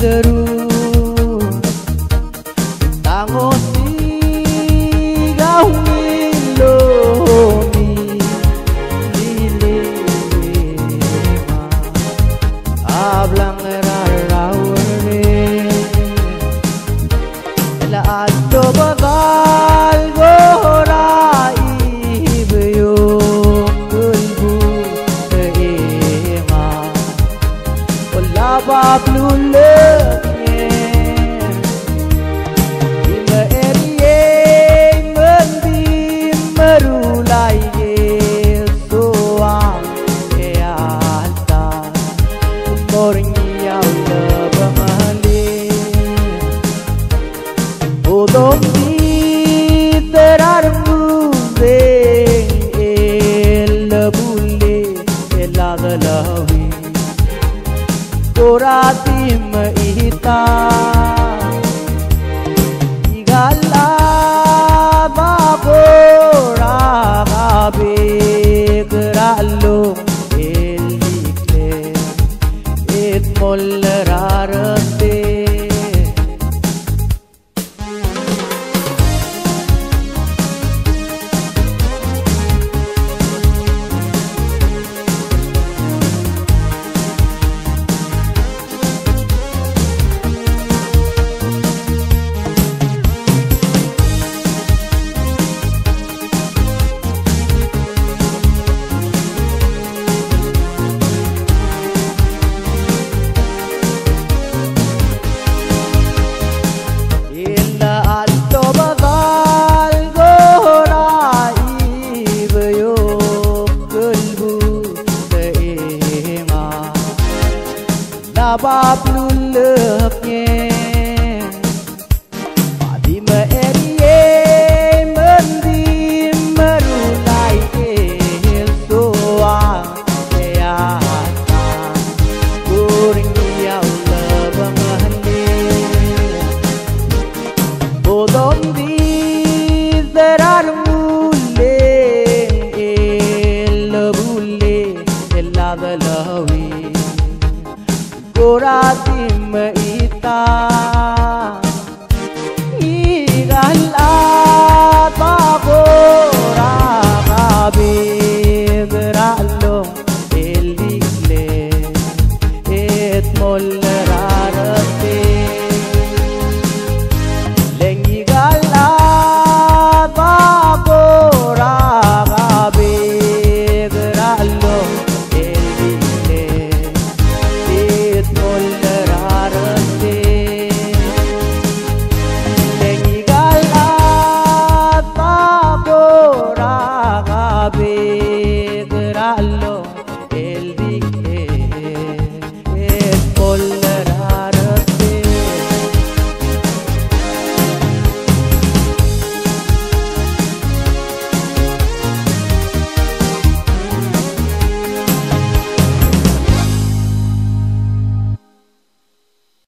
deru tangosi gahungilo mi dilema ablang rarawre la addo bagal gorai beyo kulbu ema ola bablule Koratim ita igala bagora gabe grallo elikle et molrarate bablulapnya padi merie mendim merulai el soa teata kuring dia ulabangane bodong di zerar mulle el bulle elagalawi Koratim ita igala bagora gabe grallo elikle et mol